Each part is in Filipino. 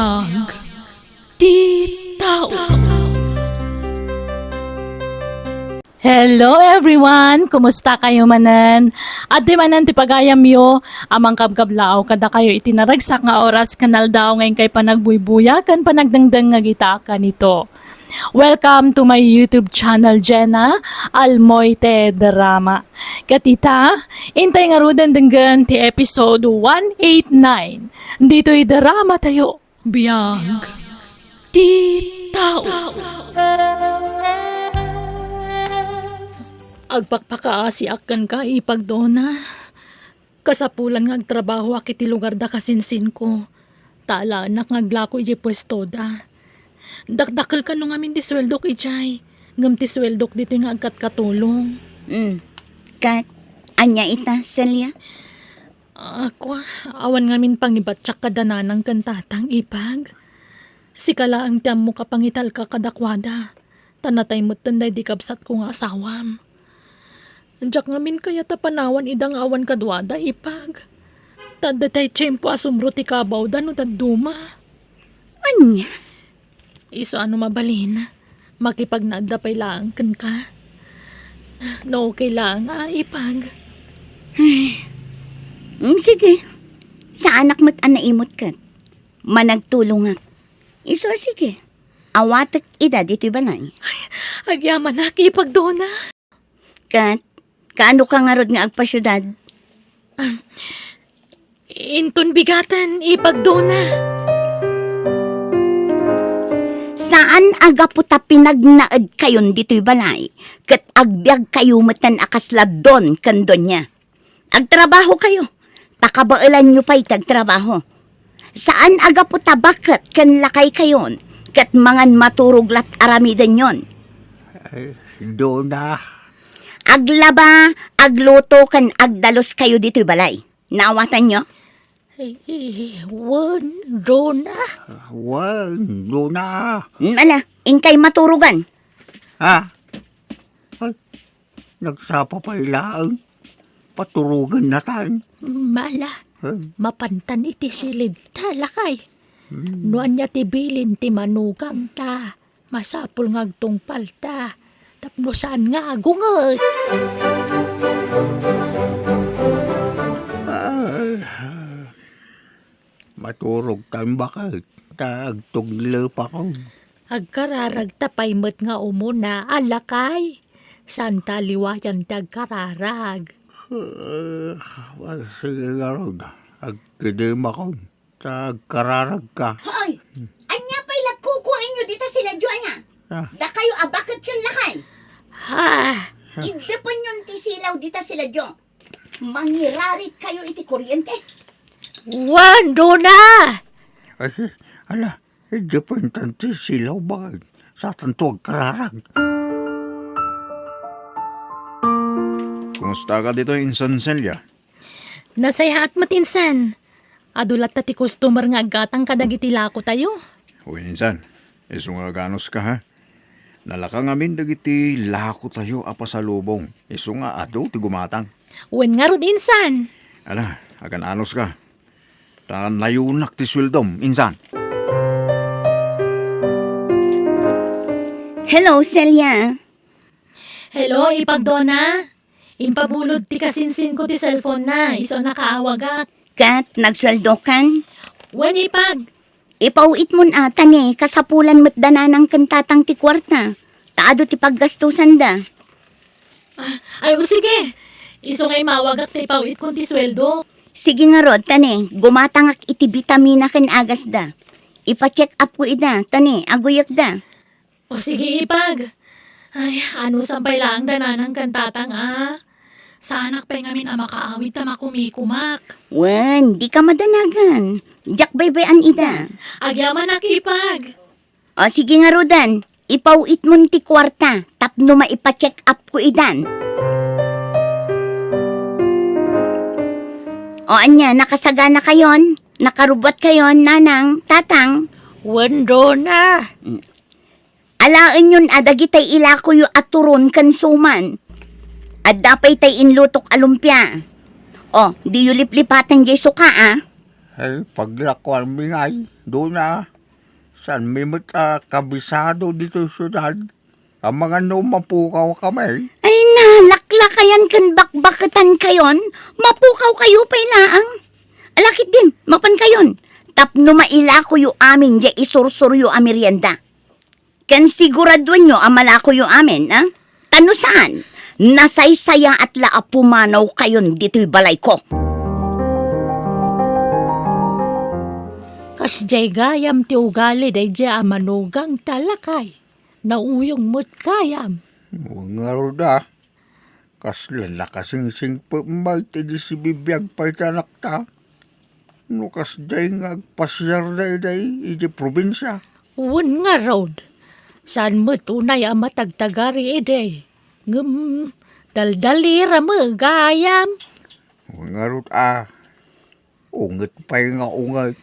Biyag Ti Tao. Hello everyone! Kumusta kayo manan? At di manan ti pagayam yo, amang kabkablao kada kayo itinaragsak nga oras kanal daw ngayon kay panagbuybuya kan panagdangdang nga gita kanito. Welcome to my YouTube channel, Jenna Almoite Drama. Katita, intay nga rudan denggan ti episode 189. Dito'y drama tayo. Biyag Ti Tao. Agpakpakaasiakan ka ipagdona. Kasapulan nga agtrabaho akiti lugar da kasinsin ko. Tala anak ngaglako iji pwesto da. Dakdakal ka nung amin di sweldok ijay. Ngam ti sweldok dito nga agkat katulong. Kat, anya ita, Celia? Ako, awan ngamin pangibatsak kadananang kantatang ipag. Sikala ang tiyam mo kapangital ka kadakwada. Tanatay mo't tanday di kabsat ko nga asawam. Andiyak ngamin kaya tapanawan idang awan kadwada ipag. Tadatay tiyempo asumro ti kabaw da no taduma. Anya? Iso ano mabalin? Makipagnadapay lang kan ka. No, okay lang ipag. Sige. Sa anak mo't anaimot kat. Managtulong ak. Iso sige. Awatak ida dito balay. Agyaman na ipagdona. Kat, kaano ka nga rod nga agpasyudad? Inton bigatan ipagdona. Saan aga po ta pinagnaad kayon dito'y balay? Kat agbyag kayo matan akasladon kandon niya. Agtrabaho kayo. Takabailan nyo pa'y tagtrabaho. Saan aga po ta bakit kan lakay kayon? Kat mangan maturuglat aramidan yon. Doon na. Aglaba, agluto kan agdalos kayo dito'y balay. Nawatan nyo? Dona. Doon na. Ala, ingkay maturugan. Ha? Ay, nagsapa pa ilang. Paturugan na tayo. Mala, mapantan iti silid talakay. Nuan niya tibilin ti manugang ta. Masapul ngagtong palta. Tapno saan nga agungay. Maturog tayo bakit? Tagtuglo pa ko. Agkararag tapay met nga umuna alakay. San taliwayan tagkararag. Sige nga ron. Agkidim ako. Tagkararag ka. Hoy, anya pa'y lagkukuhain nyo dito sila Jo anya. Da kayo bakit kan lakay? Ha? Idepan yun ti silaw dito sila Jo. Mangirarit kayo iti kuryente. Dona! Kasi, ala, hindi pa yung tanti silaw bakit? Sa tanto agkararag. Kumusta ka dito, Insan Celia? Nasaya at matinsan. Adulat ta ti customer nga agatang kadagiti lako tayo. Uy, Insan, iso nga ganos ka ha? Nalaka ngamin dagiti lako tayo apasalubong. Iso nga ado ti gumatang. Wen nga rod insan. Ala, agan anos ka. Ta nayunak ti sweldom, Insan. Hello, Celia. Hello, ipagdona. Impabulod ti kasinsin ko ti cellphone na. Iso nakaawagak. Kat, nagsweldo kan? Wen ipag. Ipauit mo na tani, kasapulan mo't dananang kantatang ti kwarta. Taado ti paggastusan da. Ay, sige. Iso nga'y mawagak ti ipawit kong ti sweldo. Sige nga rod, tani, gumatangak iti vitamina kan agas da. Ipa-check up ko ida, tani, aguyak da. O sige ipag. Ay, ano sampay lang dananang kantatang Sa anak pa ngamin makaawit ta makumikumak. Wen, di ka madanagan. Diyak baybayan ida. Agyaman nakipag. O sige nga rodan, ipauit mo ti kwarta, tapno maipa-check up ko idan. O anya, nakasagana kayon? Nakarubot kayon, nanang, tatang? Wendo na. Alaan yun adagitay ilako yu aturon kan suman. At dapay tay inlutok alumpia. O, di yu liplipatan jay suka Ay, paglakuan mingay, doon na. San may kabisado dito sa syudad. Ang mga mapukaw kami. Ay nalaklakayan kan bakbakatan kayon, mapukaw kayo pailaang. Alakit din, mapan kayon. Tapno maila ko yu amin, di isursur yu amirienda. Kan siguraduan nyo amalako yu amin, ha? Tano saan? Nasaysaya at laapumanaw kayon dito'y balay ko. Kasjay gayam ti ugali day jay manugang talakay. Nauyong mo't kayam. Nga roda. Kaslan na kasing-sing pamay di si bibiyag pa'y tanak ta. No kasday nga agpasyar day iji probinsya. Uwan nga road. Saan mo tunay ang matagtagari ide? Daldalira mo gayam. Nga roda. Ungat pa'y nga ungat.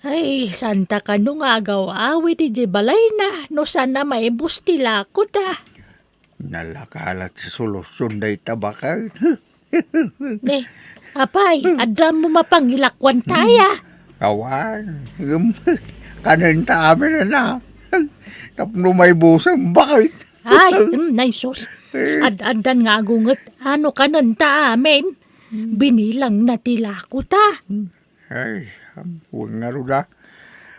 Ay, santa ka nung agaw awit ije balay na. No sana maibus tila ko ta. Nalakalat si solusyon day tabakay. Ne, apay, adam mo mapangilakwan taya. Awan. Kanin ta amin na. Tapno may busang bakit. Ay, naisos. Ad-adan nga agunget, ano ka nun ta amin? Binilang na tila ko ta. Ay, huwag nga ruda.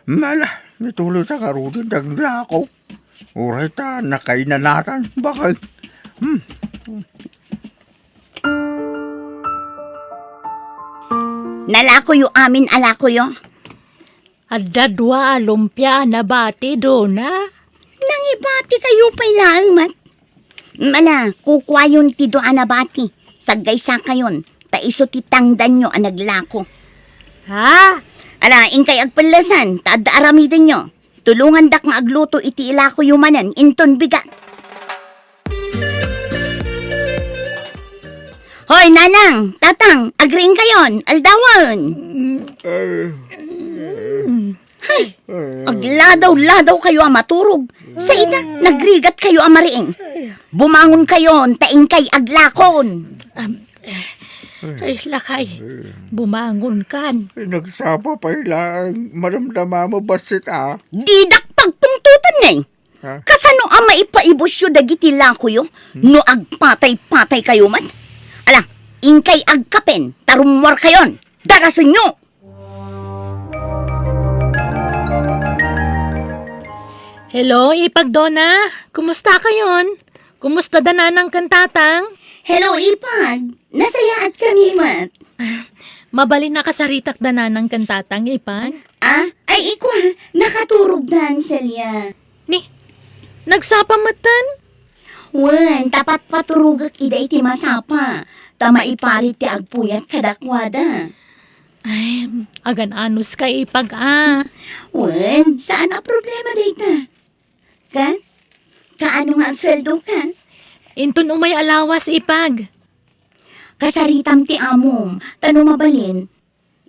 Mala, nituloy sa karudin, dagla ako. Uray ta, nakainanatan. Bakit? Nalako yu amin alako yu. Adadwa lumpia na bati do na. Nangibati kayo pailaang mat. Mala, kukwayon ti do anabati. Sagay sa kayon, taiso ti tangdan nyo ang naglako. Ha? Ala, ingkay agpalasan, tada aramidan nyo. Tulungan dak nga agluto iti ilako yumanan, inton bigat. Hoy, nanang, tatang, agring kayon, aldawan. Agladaw-ladaw kayo ang maturog. Sa ida, nagrigat kayo ang mariing. Bumangon kayon, taing kay aglakon. Ay, lakay. Bumangon kan. Nagsapa pa ilang maramdama mo basit Didak pagpungtutan na eh. Ha? Kasano ang maipaibusyo dagiti lako yo? No agpatay-patay kayo man? Ala, ingkay agkapen, tarumwar kayon. Darasan nyo! Hello, Ipagdona. Kumusta kayon? Kumusta dananang kantatang? Hello, Ipag. Nasaya at kami, mat. Mabalin na kasaritak dananang kantatang, Ipag. Ay ikwa, nakaturog dan, Celia. Ni, nagsapamatan? Wen, tapat paturugak ida iti masapa. Tama iparit ti agpuyat kadakwada. Ay, agan anus ka, Ipag, Wen, saan ang problema dita? Kaano nga ang sweldo ka? Inton umay alawas, Ipag. Kasaritam ti amom, tano mabalin.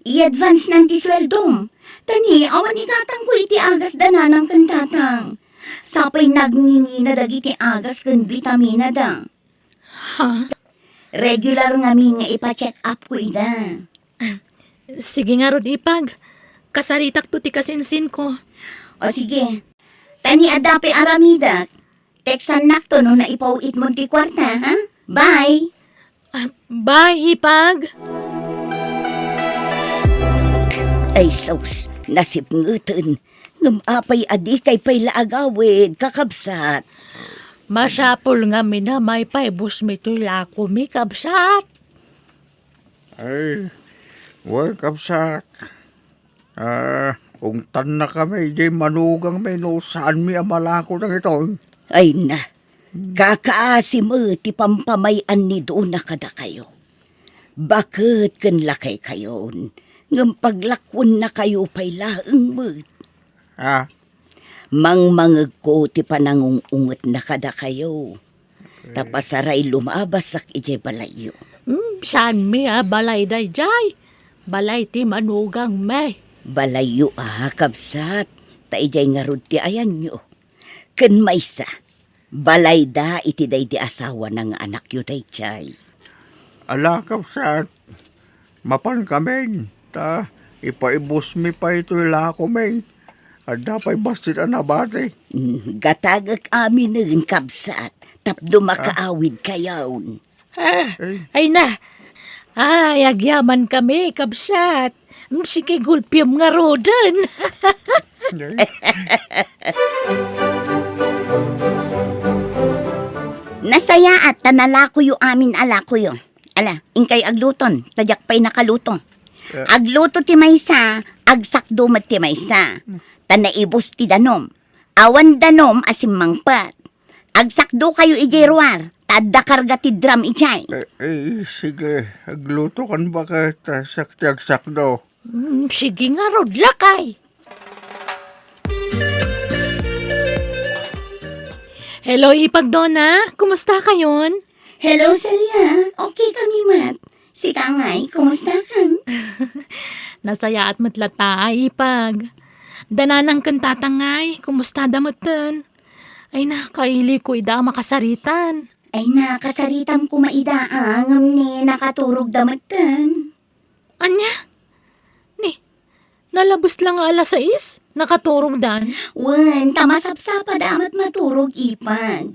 I-advance ng ti sweldom. Tani, awan itatang ko iti agas dananang kantatang. Sapay nagningi na dagiti agas kan vitamina da. Ha? Regular nga nga ipa-check up ko ida. Sige nga rod, Ipag. Kasaritak to ti kasinsin ko. O sige, tani adape aramidak. Teksan nakto no na ipauit mo ti kwarta, ha? Bye! Bye, Ipag. Ay, sus, nasip ngutin. Ngumapay adi kay pay laagawid, kakabsat. Masyapol nga minamay pa ibus mito'y lako mi kabsat. Ay, wag kapsak. Kung tan na kami, di manugang may no saan mi amalako ng ito. Ay na, kakaasim ti pampamayan ni doon na kada kayo. Bakit kan lakay kayon? Ngam paglakwon na kayo pay laeng mo't. Mangmangag ko ti panangungungot na kada kayo. Tapasaray lumabasak ije balayo. Saan mi balay day jay? Balay ti manugang me. Balayo kabsat. Taijay nga rod ti ayan nyo. Ken maysa, balay da iti day di asawa ng anak yu day chay. Ala kapsat, mapan kami. Ipaibos mi pa ito lako may. At dapat basit ang nabate. Gatagak amin ng kabsat. Tapdo makaawid kayaon. Ay na. Ay, agyaman kami, kabsat. Sige, gulpiyam nga rodan. Nasaya at tanalako yu amin alako yu. Ala, ingkay agluton, tadyak pa'y nakaluto. Agluto ti maysa, agsakdo mat ti maysa. Tanaibos ti danom. Awan danom asim mangpat. Agsakdo kayo ijeruar, tadda karga ti drum ijay. Sige, agluto kan ba ka tasak daw. Sige nga, Rod, lakay. Hello, Ipagdona. Kumusta kayon? Hello, Celia. Okay kami, Mat. Si Kangay, kumusta kan? Nasaya at matlata, Ipag. Dananang kantatangay. Kumusta damatan? Ay na, kaili ko ida makasaritan. Ay nakasaritam ko maidaang ni nakaturog damatan. Anya? Ni, nalabos lang nga alas 6. Nakaturog dan. Wan, tamasapsapa damat maturog ipag.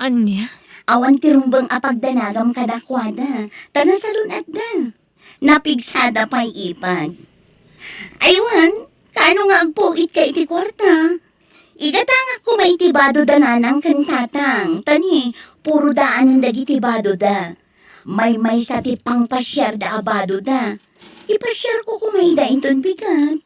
Anya? Awan tirumbang apagdanagam kadakwada. Tanasalun at da. Napigsada pa'y ipag. Aywan, kaano nga agpugit ka iti kwarta? Igatanga ko may tibado dananang kantatang. Tani, puro daan ang dagitibado da. May sa tipang pasyar da abado da. Ipasyar ko kumay da inton bigat.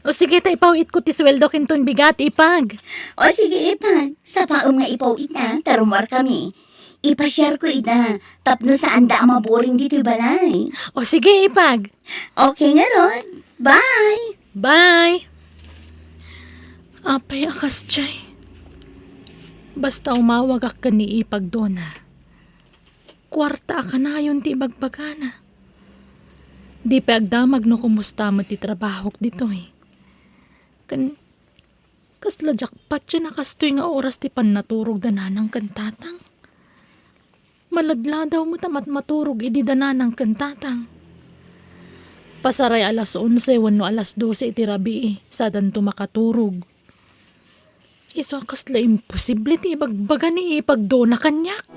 O sige, taipawit ko ti sweldo kinton bigat, Ipag. O sige ipag, sa paom nga ipaw ita, tarumar kami. Ipasyar ko ida, tapno saan da maboring dito'y balay. O sige, Ipag. Okay nga Rod, bye! Bye! Apay akas chay. Basta umawag ka ni Ipagdona. Kwarta ka na yun ti bagbagana. Di pa agdamag no kumusta mo ti trabaho dito eh. Kasla jackpot siya nakastoy nga oras ti pan naturog dananang kantatang. Maladla daw mo tamat maturog idi dananang kantatang. Pasaray alas 11, wano alas 12 iti rabi sa danto makaturog. Iso kasla imposible ti ibagbaga ni Ipagdona kanyak.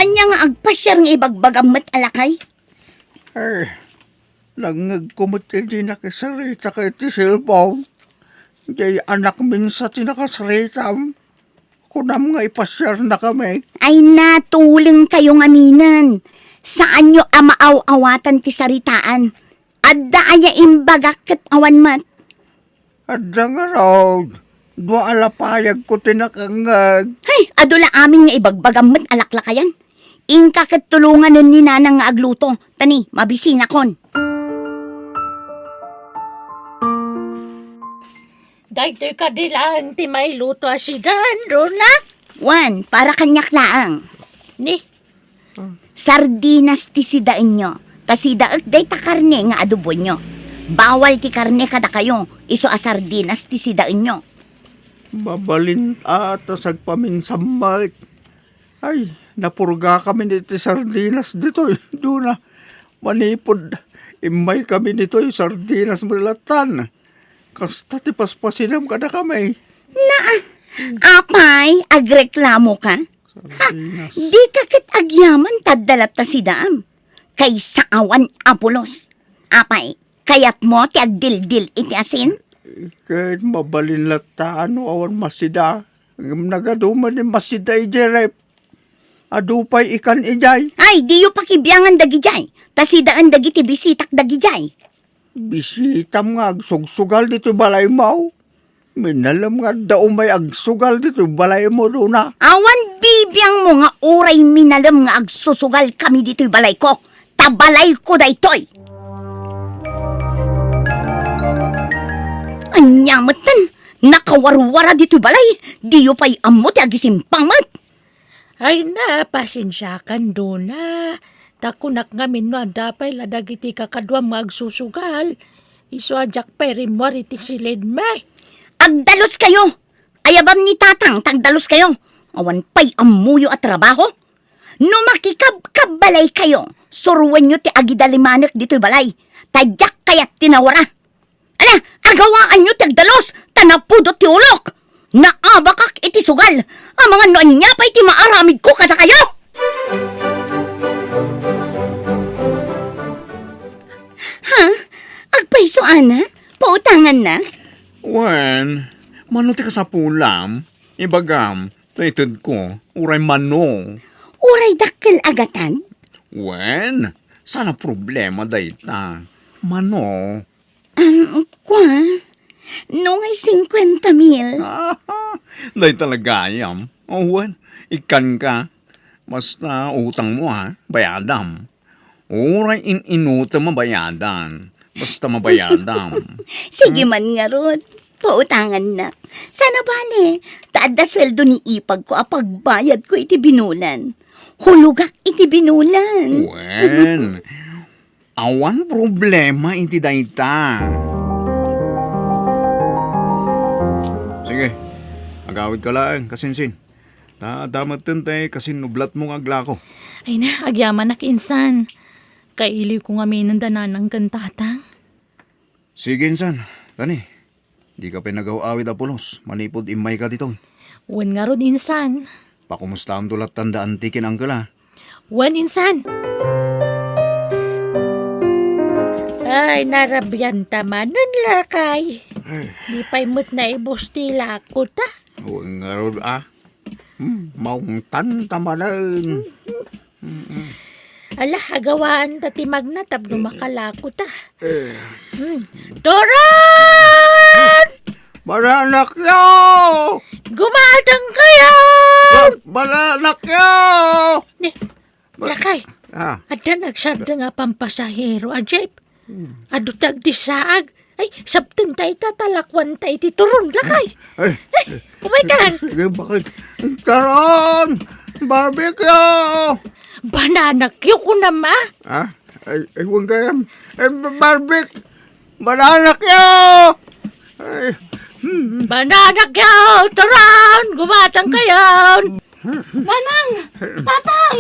Anya nga agpasyar nga ibagbagam mat alakay? Langagkumot hindi nakasarita kay ti cellphone. Jay anak minsa ti nakasaritam. Kunam nga ipasyar na kami. Ay natuling kayong aminan. Saan nyo amaaw-awatan ti saritaan? Adda aya imbagak ket awan mat. Adda nga raw. Dua alapayag ko tinakangag. Hay, adula amin nga ibagbagam mat alaklakayan. Ingka ket tulungan nun ni nanang nga agluto. Tani, mabisina kon. Dagtoy ka dilang ti may luto asidan, Rona. Wan, para kanyak laang. Ni, Sardinas ti sidaan nyo. Tasidaak day ta karne nga adobo nyo. Bawal ti karne kada kayo. Iso a sardinas ti sidaan nyo. Mabalin ata sagpaminsamay. Ay, napurga kami nito sardinas dito. Doon na, manipod. Imay kami nito sardinas malatan. Kasta ti paspasinam kada kami. Apay, agreklamo ka? Sardinas. Di ka kit agyaman taddalat ta sidaam. Kaysa awan apulos. Apay, kayat mo ti agdildil iti asin? Kahit mabalin lata, ano awan masida. Nagaduman ni masida ijerep. Adupay ikan ijay. Ay, di yu pakibiyangan dagijay. Tasidaan dagiti bisitak dagijay. Bisitam nga agsugsugal dito balay mo. Minalam nga daw may agsugal dito balay mo doon na. Awan bibiyang mo nga uray minalam nga agsusugal kami dito'y balay ko. Tabalay ko daytoy. Anyamatan, nakawarwara dito'y balay. Di yu pa'y amot agisimpamat. ay na, pasensyakan doon na. Takunak nga minwa dapay ladagiti kakadwam nga agsusugal. Iso ajak pay rimwar iti silid may. Agdalos kayo. Ayabam ni tatang, tagdalos kayo. Awan pa'y amuyo at trabaho. No makikabbalay kayo, suruan nyo ti agidalimanek dito'y balay. Tadyak kaya't tinawara. Ala, agawaan nyo ti agdalos, tanapudo ti ulok. Naabakak iti sugal. Ang mga noon niya pa'y ti maaramid ko kada kayo. Ha? Agpaiso, ana? Pautangan na? Wen, manuti ka sa pulam, ibagam, naitid ko, uray mano. Uray dakkel agatan? Wen, sana problema dayta. Mano. Kwa? No ngay 50,000. Day talaga yam. O wen, ikan ka. Basta utang mo ha, bayadam. Uray inuta mabayadan. Basta mabayadam. Sige man nga ron. Pautangan na. Sana bale. Taad na sweldo ni ipag ko apagbayad ko iti binulan. Hulugak iti binulan. Wen, awan problema iti dayta. Sige, agawid ka lang, kasinsin. Damat tentay kasi nublat mong aglako. Ay na, agyaman na kinsan. Kailiw ko nga may nandanan ng kantatang. Sige, insan. Tani, di ka pinagaw-awid apulos. Manipod imay ka dito. Wan nga ron insan. Pakumusta ang tulat tandaan tikin ang kala. Wan insan. Ay, narabyan taman nun lakay. Di pa'y mo't na ibustila ko ta. Huwag nga ron maung tantamanan. Ala, agawaan ta ti magnatab no makalako ta. Doran! Bananak yo! Gumadang kayo! Bananak yo! Ni, lakay. Ah, Ada nagsarda nga pampasahero, ajay. Adutag di saag. Ay, sabten tayo tatalakwan tayo ti turun, lakay. ay, Umaitan. sige, bakit? Taron! Barbecue! Bananak yun ko na ma. Ah, ay, huwag kayam. Ay, barbecue! Bananak yo! Ay, Bananak yun! Turon! Gumatang kayo! Nanang! Tatang!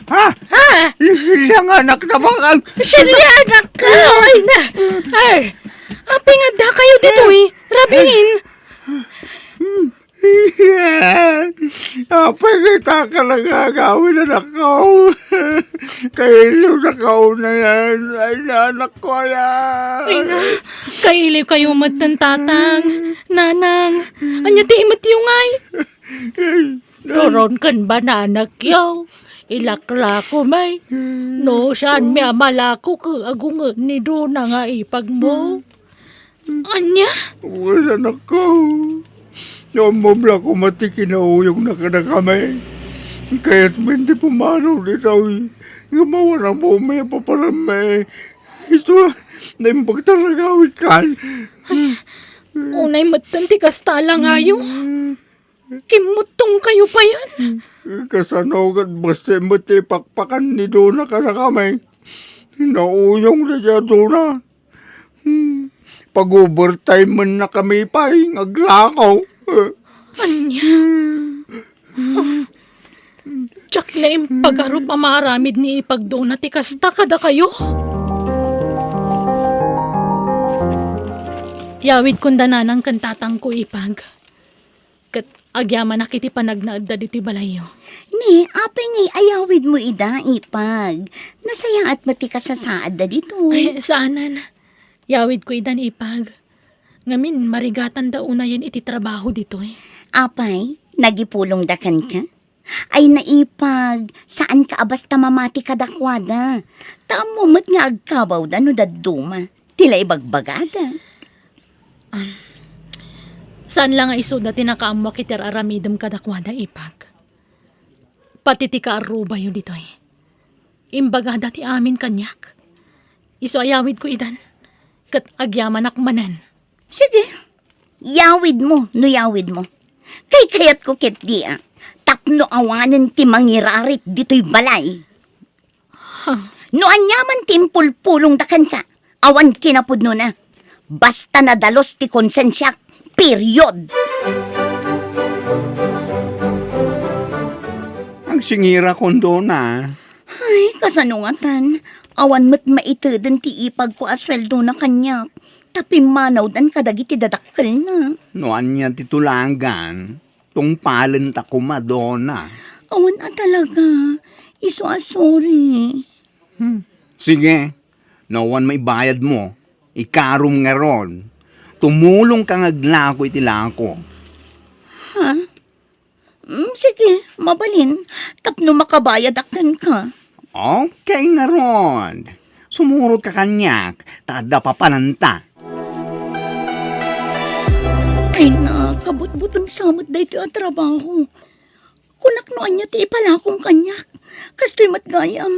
ha? Ha? Silang anak na bakag! Silyanak ka! Ay na! Ay! Api nga da kayo dito eh! Rabin! Yan! Apay kita ka lang gagawin na nakaw. Kailo nakaw na yan. Ay, anak ko yan. Ay na! Kailiw kayo matan tatang! Nanang! Anya ti imat yung ay! Turon kan bananak yaw! Ilakla ko may! No, saan may amalako ka agungan ni Dona nga ipag mo? Anya? Wala anak ko. Namabla ko mati kinauyong na ka na kami. Kaya't hindi pumanaw dito. Gumawa na po may paparami. Ito na yung pagtaragawit ka. Unay matan ti kastala ngayo. Kimutong kayo pa yan. Kasanogat basta mati pakpakan ni Dona ka na kami. Nauyong na siya Dona. Pag-overtime man na kami pa, aglakaw. Anya? Tsak na yung pag-arup mamaramid ni ipagdo na ti kasta kada kayo. Yawid kunda na ng kantatang ko ipag. Kat agyaman na kiti panagnaadda dito'y balayo. Ni, apay ngay ayawid mo ida, ipag. Nasaya at mati ka sa saad da dito. Ay, saanan. Yawid ko idan ipag. Ngamin, marigatan daw na yan iti trabaho dito eh. Apay, nagipulong dakan ka? Ay naipag, saan ka abasta mamati kadakwada? Tamo mat nga agkabaw da no daduma. Tila ibagbagada. Saan lang nga isod na tinakaamwa kitir aramidem kadakwada ipag? Pati ti kaaruba yun dito eh. Imbagada ti amin kanyak. Iso ayawid ko idan. Kat agyaman akmanan. Sige, yawid mo, no yawid mo. Kay kayat ko kit dia, tapno awanan ti mangirarit dito'y balay. No anyaman timpul-pulong dakan ka, awan kinapudno na. Basta nadalos ti konsensyak, period. Nagsingira kondo na. Ay, kasanungatan. Awan mo't maitudin ti ipag ko asweldo na kanya. Tapi manaw dan kadagiti dadakkel na. Noan niya titulangan. Tungpalan ta ko Madonna. Awan talaga. Iso sorry. Sige, nawan may bayad mo. Ikarom nga ron. Tumulong ka ngaglako itilako. Sige, mabalin. Tapno makabayad akan ka. Okay nga ron. Sumurot ka kanyak. Tada papananta. Ay na, kabut-but ang samot dahito ang trabaho. Kunak noan niya ti ipalakong kanyak. Kasto'y matgayam.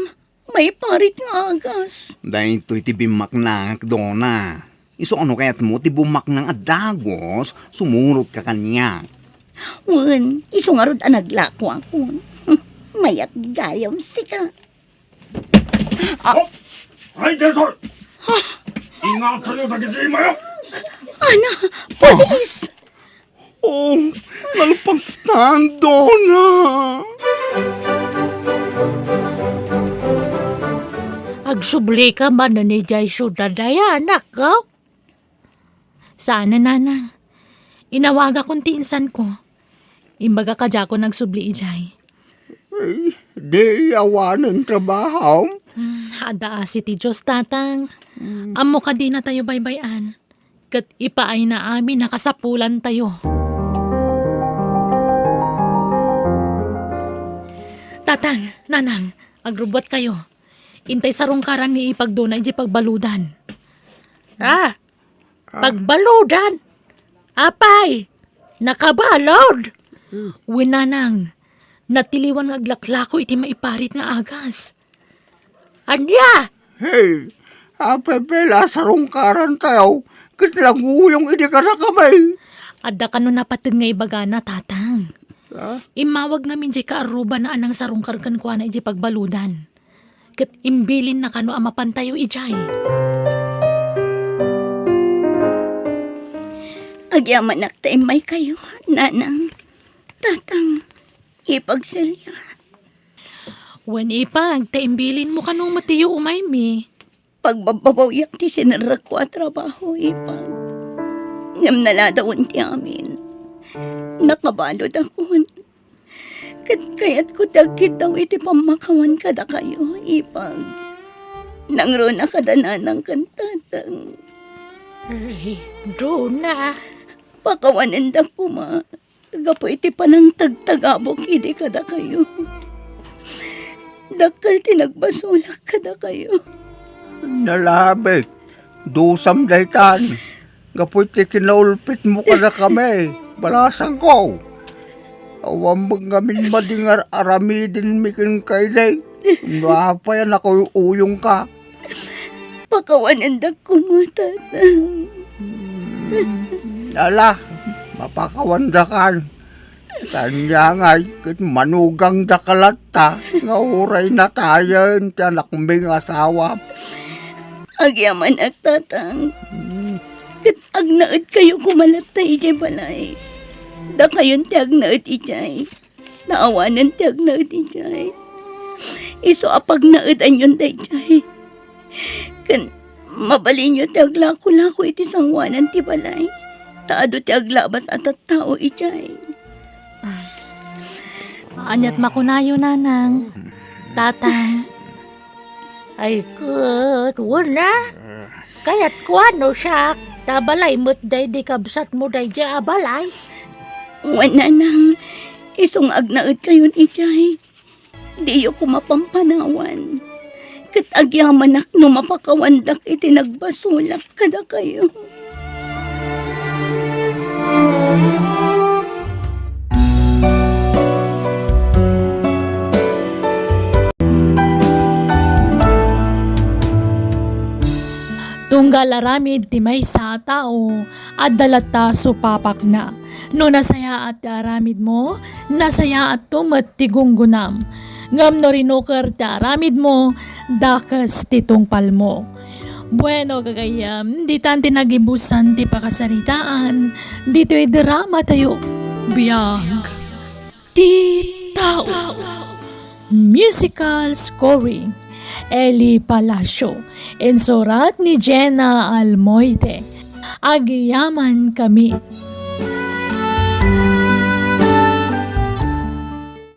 May parit nga agas. Dahil ito'y tibimak na Donna. Iso ano kaya't mo tibumak ng adagos, sumurot ka kanyak. Wan, iso nga rod naglako ako. Mayat gayam sika. Ay, Desor! Ingat kayo, dagiti mayo! Ana, polis! Oh, nalpastan, Donna! Agsubli ka man na ni Jay syudad ay anak ka. Sana nanang. Inawaga kong tiinsan ko. Imbaga ka dya ko nagsubli ijay. Ay, di awanan trabaho. Hada si ti Diyos tatang. Amo ka di na tayo baybayan. Kat ipaay na amin nakasapulan tayo. Tatang, nanang, agrubot kayo. Intay sa rungkaran ni ipagdunay di pagbaludan. Pagbaludan? Apay, nakabalod. Winanang, natiliwan ng aglaklako iti maiparit nga agas. Anya? Hey, apepela sa rungkaran tayo. Kitlaguyong hindi ka sa kamay. Adda ka no napatid nga ibagana, tatang. Imawag ngamin di kaaruba na anang sarungkar kan kwa na iti pagbaludan. Kat imbilin na kano amapan tayo ijay. Agyaman nakta may kayo, nanang. Tatang, ipagsilya. Wen ipag, taimbilin mo kanong matiyo umay mi. Pagbababawiyak ti sinara ko at trabaho, ipag. Ngam naladawon ti amin. Nakabalod ako. Kayat ko dagkit daw iti pamakawan kada kayo, ipag. Nangro na kada nanang kantatang. Ay, Dona. Pakawanan da ko ma. Gapo iti panang tagtagabok hindi kada kayo. Dakal tinagbasulak kada kayo. Nalabit. Dusam daytan. Gapoy ti kinaulpit mo ka na kami. Balasan ko. Awambag ngamin madingar aramidin mikin kay day. Napayan ako uyong ka. Pakawanan da ko mo, tatang. Ala, mapakawandakan. Kanya nga'y kit manugang dakalata. Nga uray na tayo ti anak ming asawa. Agyaman at tatang. Kat agnaad kayo kumalat ta ijay balay. Da kayon ti agnaad ijay. Naawanan ti agnaad ijay. Iso apag naad anyon da ijay. Kan mabalin nyo ti aglako-lako iti sangwanan ti balay. Taado ti aglabas at tao ijay. Anyat makunayo nanang. Tatang. Ay, good. Wala. Kaya't kuano siya. Tabalay mo't day di kabsat mo day di abalay. Wana nang isong agnaad kayon ijay. Diyo ko mapampanawan. Kat agyaman ak no mapakawandak iti nagbasulak kada kayo. Tunggal aramid ti may sa tao at dalata supapak na. No nasaya at aramid mo, nasaya at tumat ti gunggunam. Ngam no rinukar ti aramid mo, dakas ti tungpal mo. Bueno gagayam, di tan tinagibusan ti pakasaritaan, dito'y drama tayo. Biyag ti tao. Musical scoring, Eli Palacio. Insurat ni Jenna Almoite. Agiyaman kami.